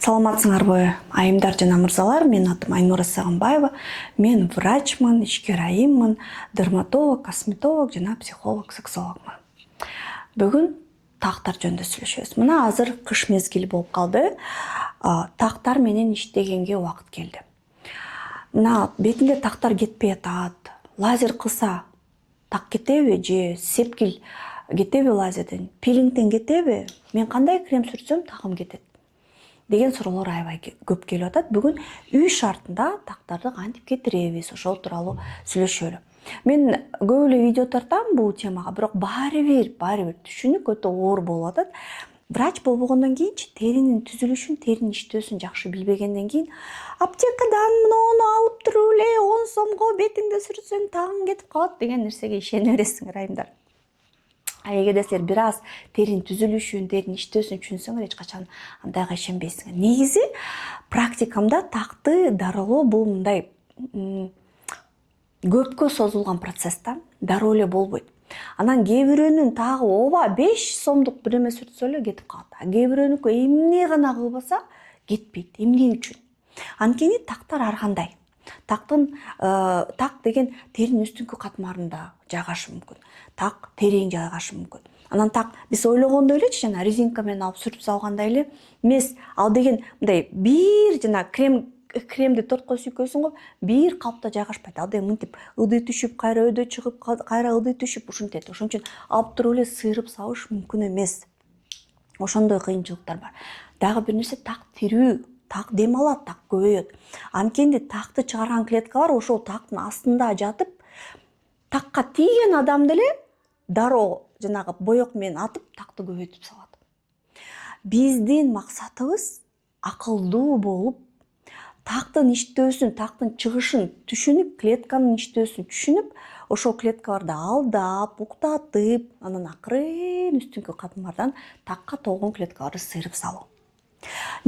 Саламатсыңарбы айымдар жана мырзалар, менин атым Айнура Сагынбаева. Мен врачмын, ишкер айыммын, дерматолог, косметолог жана психолог, сексологмун. Бүгүн тактар жөнүндө сүйлөшөбүз. Мына азыр кыш мезгили болуп калды. Тактар менен иштегенге убакыт келди. Мына бетинде тактар кетпей атат. Лазер кылса так кетеби же сепкил кетеби лазерден? Пилингден кетеби? Мен кандай крем сүрсөм тагым кетет деген суроолор аябай көп келип атат. Бүгүн үй шартында тактарды кантип кетиребиз, ошол тууралуу сүйлөшөлү. Мен көп эле видео тартам бул темага, бирок баары бир түшүнүк өтө оор болуп атат. Врач болбогондон кийинчи теринин түзүлүшүн, теринин иштөөсүн жакшы билбегенден кийин аптекадан муну алып туруп эле 10 сомго бетиңде сүрсөң тагың кетип калат деген нерсеге ишене бересиңер айымдар. Эгерде силер бир аз теринин түзүлүшүн, теринин иштөөсүн түшүнсөңөр эч качан андайга ишенбейсиңер. Негизи практикамда такты дарылоо бул мындай көпкө созулган процесс да, дароо эле болбойт. Анан кээ бирөөнүн тагы ооба 5 сомдук бир эме сүртсө эле кетип калат. Кээ бирөөнүкү эмне гана кылбаса кетпейт. Эмне үчүн? Анткени тактар ар кандай. Так деген теринин үстүнкү катмарында жайгашы мүмкүн. Так терең жайгашы мүмкүн. Анан так биз ойлогондой элечи, жана резинка менен алып сүрүп салгандай эле эмес. Ал деген мындай бир жана кремди тортко сүйкөйсүң го, бир калыпта жайгашпайт. Ал деген мынтип ыдый түшүп, кайра өйдө чыгып, кайра ыдый түшүп ушинтет. Ошон үчүн алып туруп эле сыйрып салыш мүмкүн эмес. Ошондой кыйынчылыктар бар. Дагы бир нерсе, так тирүү, так дем алат, так көбөйөт. Анткени такты чыгарган клеткалар ошол тактын астында жатып, такка тийген адамды эле дароо жанагы боек менен атып, такты көбөйтүп салат. Биздин максатыбыз акылдуу болуп, тактын иштөөсүн, тактын чыгышын түшүнүп, клетканын иштөөсүн түшүнүп, ошол клеткаларды алдап, уктатып, анан акырын үстүнкү катмардан такка толгон клеткаларды сыйрып салуу.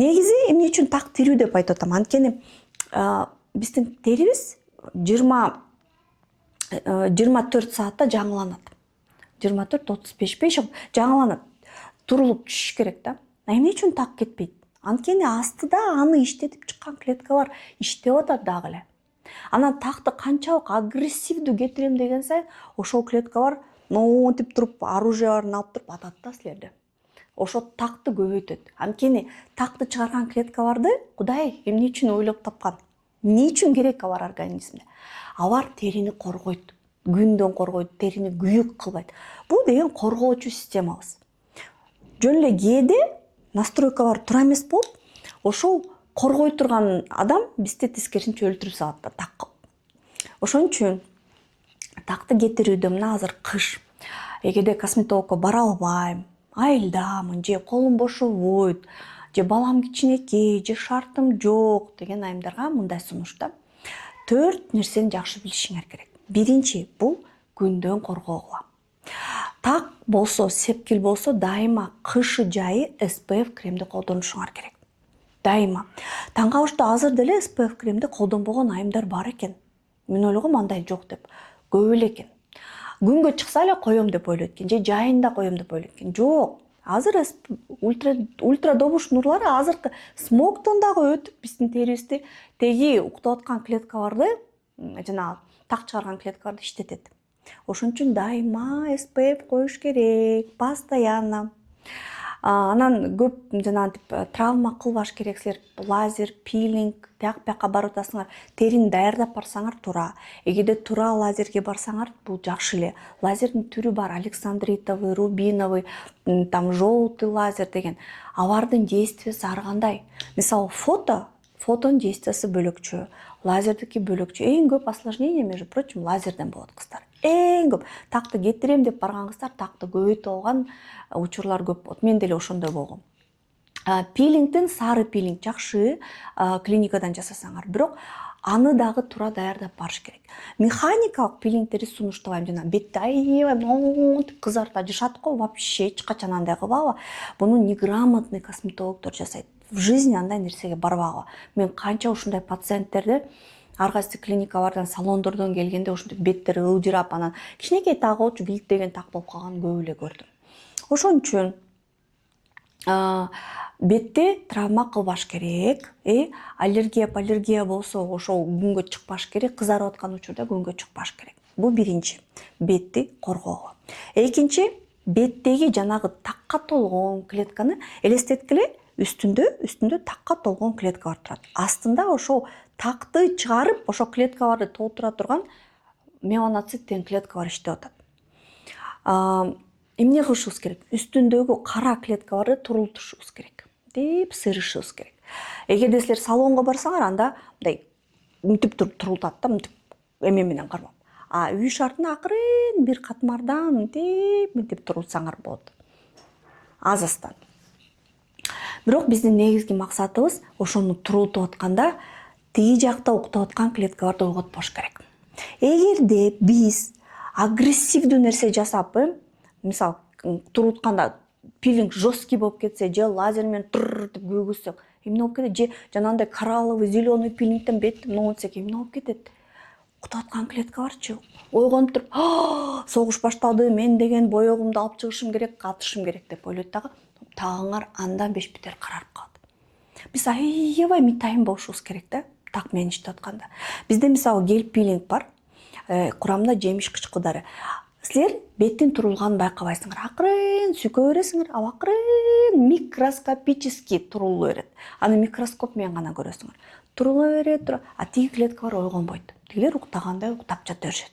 Негизи эмне үчүн так тирүү деп айтып атам? Анткени биздин терибиз 24 саатта жаңыланат. 24-35 жаңыланат. Турулуп түшүш керек да. Эмне үчүн так кетпейт? Анткени астыда аны иштетип чыккан клеткалар иштеп атат дагы эле. Анан такты канчалык агрессивдүү кетирем деген сайын ошол клеткалар монтип туруп, оружияларын алып туруп атат да силерди. Ошо такты көбөйтөт. Анткени такты чыгарган клеткаларды Кудай эмне үчүн ойлоп тапкан? Эмне үчүн керек алар организмде? Алар терини коргойт, күндөн коргойт, терини күйүк кылбайт. Бул деген коргоочу системабыз. Жөн эле кээде настройкалар туура эмес болуп, ошол коргой турган адам бизди тескерисинче өлтүрүп салат да, так кылып. Ошон үчүн такты кетирүүдө мына азыр кыш, эгерде косметологко бара албайм, айылдамын, же колум бошобойт, же балам кичинекей, же шартым жок деген айымдарга мындай сунуш да. 4 нерсени жакшы билишиңер керек. Биринчи, бул күндөн коргоогула. Так болсо, сепкил болсо, дайыма кышы жайы SPF кремди колдонушуңар керек. Дайыма. Таңкалыштуу азыр деле SPF кремди колдонбогон айымдар бар экен. Мен ойлогом андай жок деп. Көп эле экен. Күнгө чыкса эле коем деп ойлойт экен, же жайында коем деп ойлойт экен. Жок. Азыр ультрадобуш нурлары азыркы смогтон дагы өтүп биздин терибизди теги уктап аткан клеткаларды, жана так чыгарган клеткаларды иштетет. Ошон үчүн дайыма SPF коюш керек, постоянно. Анан көп жанагынтип травма кылбаш керек. Силер лазер, пилинг, тияк-бияка барып атасыңар, терини даярдап барсаңар туура. Эгерде туура лазерге барсаңар, бул жакшы эле. Лазердин түрү бар: александритовый, рубиновый, там желтый лазер деген. Алардын действиясы ар кандай. Мисалы фотонун действиясы бөлөкчө, лазердики бөлөкчө. Эң көп осложнение, между прочим, лазерден болот кыздар. Эң көп. Такты кетирем деп барган кыздар такты көбөйтүп алган учурлар көп болот. Мен деле ошондой болгом. Пилингдин сары пилинг жакшы, клиникадан жасасаңар, бирок аны дагы туура даярдап барыш керек. Механикалык пилингтерди сунуштабайм, жана бетти аябай монтип кызартып ажышат го, вообще эч качан андай кылбагыла. Буну неграмотный косметологдор жасайт. В жизни андай нерсеге барбагыла. Мен канча ушундай пациенттерди ар кайсы клиникалардан, салондордон келгенде ушинтип беттери ылжырап, анан кичинекей так болчу, биликтеген так болуп калганын көп эле көрдүм. Ошон үчүн бетте травма кылбаш керек, аллергия болсо ошол күнгө чыкпаш керек, кызарып аткан учурда күнгө чыкпаш керек. Бул биринчи, бетти коргоого. Экинчи, беттеги жанагы такка толгон клетканы элестеткиле, үстүндө такка толгон клеткалар турат. Астында ошол такты чыгарып, ошол клеткаларды толтура турган меланоцит деген клеткалар иштеп атат. Эмне кылышыбыз керек? Үстүндөгү кара клеткаларды турултушубуз керек. Деп сырышыбыз керек. Эгерде силер салонго барсаңар, анда мындай мынтип турултат да, мынтип эме менен кармап. Үй шартына акырын бир катмардан мынтип турултсаңар болот. Аз-аздан. Бирок биздин негизги максатыбыз ошону турултуп атканда тиги жакта уктап аткан клеткаларды ойготпош керек. Эгерде биз агрессивдүү нерсе жасап, мисалы турултканда пилинг жесткий болуп кетсе, же лазер менен деп күйгүзсөк, эмне болуп кетет? Же жанагындай коралловый, зеленый пилингден бетти монтсек, эмне болуп кетет? Уктап аткан клеткаларчы ойгонуп туруп, согуш башталды, мен деген боёгумду алып чыгышым керек, атышым керек деп ойлойт дагы, тагыңар андан беш бетер карарып калат. Биз аябай митайым болушубуз керек да, так менен иштеп атканда. Бизде мисалы гель пилинг бар, курамында жемиш кычкылдары. Силер беттин турулганын байкабайсыңар. Акырын сүйкөй бересиңер, ал акырын микроскопический турулу берет. Аны микроскоп менен гана көрөсүңөр. Турула берет, а тиги клеткалар ойгонбойт. Тигилер уктагандай уктап жата беришет.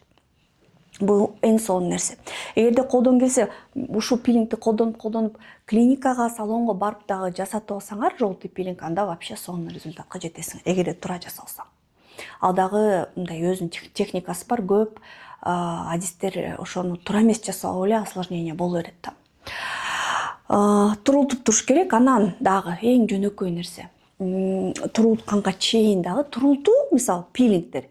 Бул эң сонун нерсе. Эгерде колдон келсе, ушул пилингди колдонуп клиникага, салонго барып дагы жасатып алсаңар, желтый пилинг, анда вообще сонун результатка жетесиңер. Эгерде туура жасалса. Ал дагы мындай өзүнүн техникасы бар, көп адистер ошону туура эмес жасап эле осложнение боло берет да. Турултуп туруш керек, анан дагы эң жөнөкөй нерсе. Турултканга чейин дагы турултуу, мисалы пилингдер,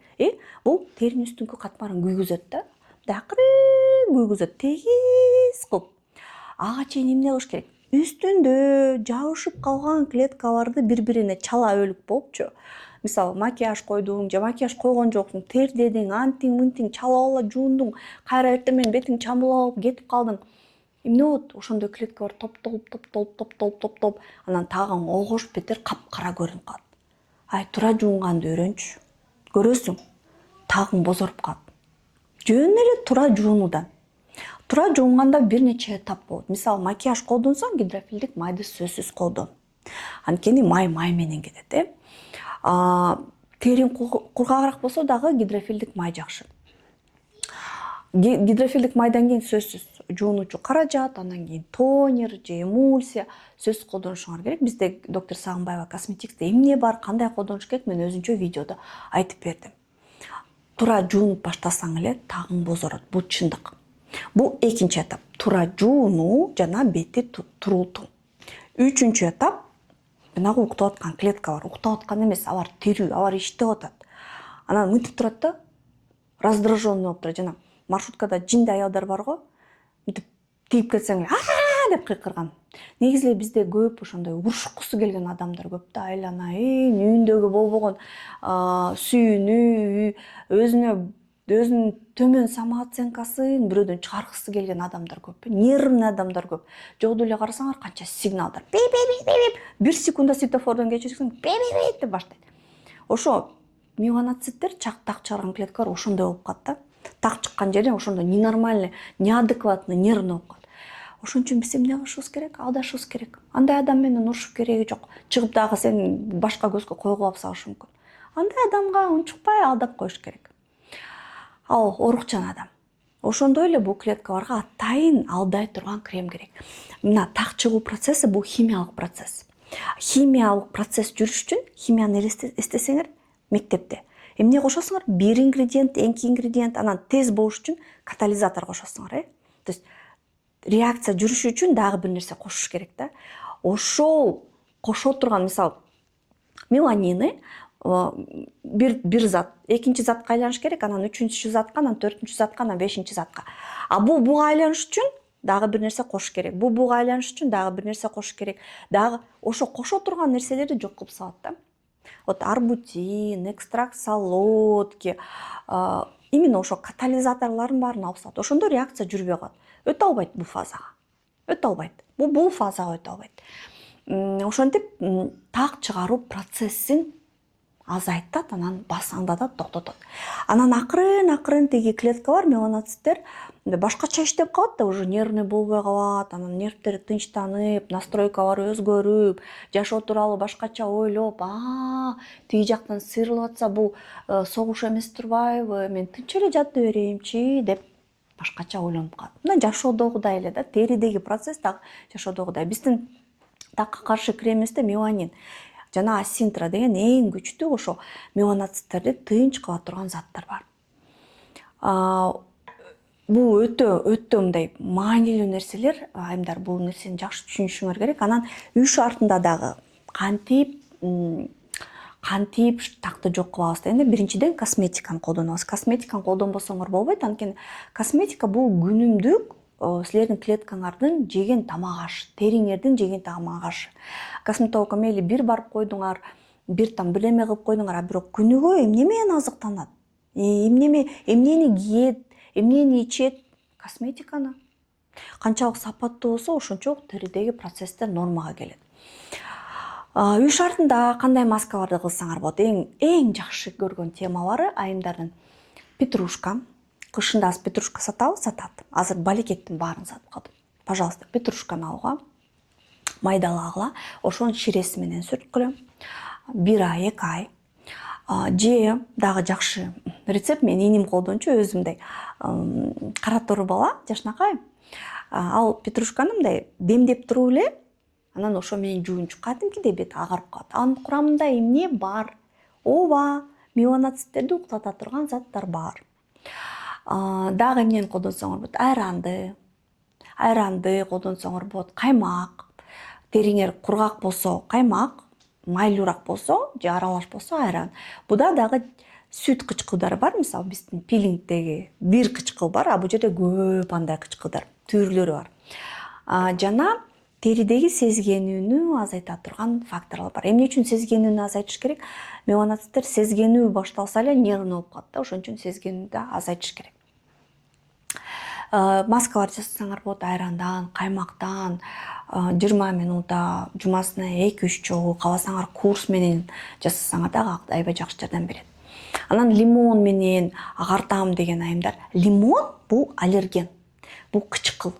бул теринин үстүнкү катмарын күйгүзөт да. Акырын күйгүзөт, тегиз кылып. Ага чейин эмне кылыш керек? Үстүндө жабышып калган клеткаларды бири-бирине чала өлүк болупчу. Мисалы, макияж койдуң, же макияж койгон жоксуң, тердедиң, антиң-мынтиң, чалап ала жуундуң, кайра эртең менен бетиң чамылап кетип калдың. Эмне болот? Ошондой клеткалар топ, анан тагың огош бетер капкара көрүнүп калат. Туура жуунганды үйрөнчү. Көрөсүң, тагың бозоруп калат. Жөн эле туура жуунудан. Туура жуунганда бир нече этап болот. Мисалы, макияж колдонсоң, гидрофилдик майды сөзсүз колдон. Анткени май менен кетет, Терин кургагыраак болсо дагы гидрофилдик май жакшы. Гидрофилдик майдан кийин сөзсүз жуунуучу каражат, андан кийин тонер же эмульсия сөзсүз колдонушуңар керек. Бизде доктор Сагынбаева косметиксте эмне бар, кандай колдонуш керек, мен өзүнчө видеодо айтып бердим. Туура жуунуп баштасаң эле тагың бозорот. Бул чындык. Бул экинчи этап. Туура жуунуу жана бетти турултуу. Үчүнчү этап. Жанагы уктап аткан клеткалар, уктап аткан эмес, алар тирүү, алар иштеп атат. Анан мынтип турат да, раздраженный болуп турат. Жана маршруткада жинди аялдар бар го, мынтип тийип кетсең деп кыйкырган. Негизи эле бизде көп ошондой урушкусу келген адамдар көп да, айлана, үйүндөгү болбогон сүйүүнү, өзүнүн төмөн самооценкасын бирөөдөн чыгаргысы келген адамдар көп. Нервный адамдар көп. Жолдо эле карасаңар канча сигналдар. Бир секунда светофордон кечирсең, деп баштайт. Ошо меланоциттер, так чыгарган клеткалар ошондой болуп калат да. Так чыккан жерден ошондой ненормальный, неадекватный, нервный болуп калат. Ошон үчүн биз эмне кылышыбыз керек? Алдашыбыз керек. Андай адам менен урушуп кереги жок. Чыгып дагы сен башка көзгө койгулап салышы мүмкүн. Андай адамга унчукпай алдап коюш керек. Ал орукчан адам. Ошондой эле бул клеткаларга атайын алдай турган крем керек. Мына так чыгуу процесси бул химиялык процесс. Химиялык процесс жүрүш үчүн химияны эстесеңер мектепте. Эмне кошосуңар? Бир ингредиент, эки ингредиент, анан тез болуш үчүн катализатор кошосуңар, То есть реакция жүрүш үчүн дагы бир нерсе кошуш керек да. Ошол кошо турган, мисалы, меланины бир зат, экинчи затка айланыш керек, анан үчүнчү затка, анан төртүнчү затка, анан бешинчи затка. Бул буга айланыш үчүн дагы бир нерсе кошуш керек. Бул буга айланыш үчүн дагы бир нерсе кошуш керек. Дагы ошо кошо турган нерселерди жок кылып салат да. Вот арбутин, экстракт солодки, именно ошо катализаторлордун баарын алып салат. Ошондо реакция жүрбөй калат. Өтө албайт бул фазага. Өтө албайт. бул фазага өтө албайт. Ошентип так чыгаруу процессин азайтат, анан басаңдатат, токтотот. Анан акырын тиги клеткалар, меланоциттер башкача иштеп калат да, уже нервный болбой калат, анан нервтери тынчтанып, настройкалары өзгөрүп, жашоо тууралуу башкача ойлоп, тиги жактан сыйрылып атса бул согуш эмес турбайбы, мен тынч эле жата берейинчи деп башкача ойлонуп калат. Мына жашоодогудай эле да, теридеги процесс так жашоодогудай. Биздин такка каршы кремибизде меланин жана асинтра деген эң күчтүү ошо меланоциттерди тынч кыла турган заттар бар. Бул өтө мындай маанилүү нерселер, айымдар, бул нерсени жакшы түшүнүшүңөр керек. Анан үй шартында дагы кантип такты жок кылабыз дегенде, биринчиден косметиканы колдонобуз. Косметиканы колдонбосоңор болбойт, анткени косметика бул күнүмдүк силердин клеткаңардын жеген тамак ашы, териңердин жеген тамак ашы. Косметологко мейли бир барып койдуңар, бир бирдеме кылып койдуңар, бирок күнүгө эмне менен азыктанат, эмнени кийет, эмнени ичет? Косметиканы. Канчалык сапаттуу болсо, ошончолук теридеги процесстер нормага келет. Үй шартында кандай маскаларды кылсаңар болот? Эң жакшы көргөн темалары айымдардын петрушка. Кышында аз петрушка сатат. Азыр балекеттин баарын сатып калдым. Пожалуйста, петрушканы алгыла, майдалагыла, ошонун ширеси менен сүрткүлө. 1 ай, 2 ай. Же дагы жакшы рецепт, мен иним колдончу, өзүмдөй кара тору бала, жашынакай. Ал петрушканы мындай демдеп туруп эле, анан ошо менен жуунчу, кадимкидей бети агарып калат. Анын курамында эмне бар? Ооба, меланоциттерди уктата турган заттар бар. Дагы эмнени колдонсоңор болот? Айранды колдонсоңор болот. Каймак. Териңер кургак болсо каймак, майлуураак болсо же аралаш болсо айран. Буда дагы сүт кычкылдары бар. Мисалы, биздин пилингдеги бир кычкыл бар, бул жерде көп андай кычкылдар, түрлөрү бар. Жана теридеги сезгенүүнү азайта турган факторлор бар. Эмне үчүн сезгенүүнү азайтыш керек? Меланоциттер сезгенүү башталса эле нервный болуп калат да, ошон үчүн сезгенүүнү азайтыш керек. Маскалар жасасаңар болот айрандан, каймактан, 20 минутта, жумасына 2-3 жолу, кааласаңар курс менен жасасаңар дагы аябай жакшы жардам берет. Анан лимон менен агартам деген айымдар. Лимон бул аллерген, бул кычкыл.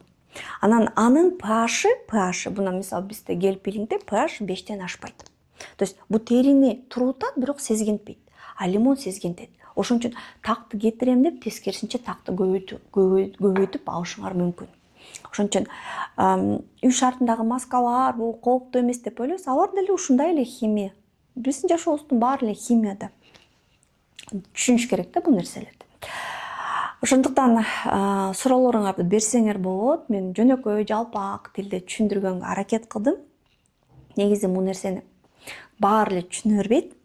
Анан анын pH, буна мисалы бизде гель пилингде pH 5тен ашпайт. То есть бул терини турутат, бирок сезгентпейт. А лимон сезгентет. Ошон үчүн такты кетирем деп тескерисинче такты көбөйтүп алышыңар мүмкүн. Ошон үчүн үй шартындагы маскалар бул кооптуу эмес деп ойлойсуз, алар деле ушундай эле химия. Биздин жашообуздун баары эле химияда. Түшүнүш керек да бул нерселерди. Ошондуктан суроолоруңарды берсеңер болот. Мен жөнөкөй жалпак тилде түшүндүргөнгө аракет кылдым. Негизи бул нерсени баары эле түшүнө бербейт.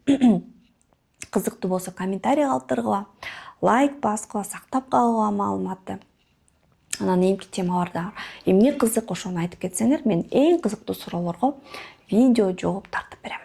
Кызыктуу болсо комментарий калтыргыла, лайк баскыла, сактап калгыла маалыматты. Анан эмки темаларда эмне кызык, ошону айтып кетсеңер, мен эң кызыктуу суроолорго видео жооп тартып берем.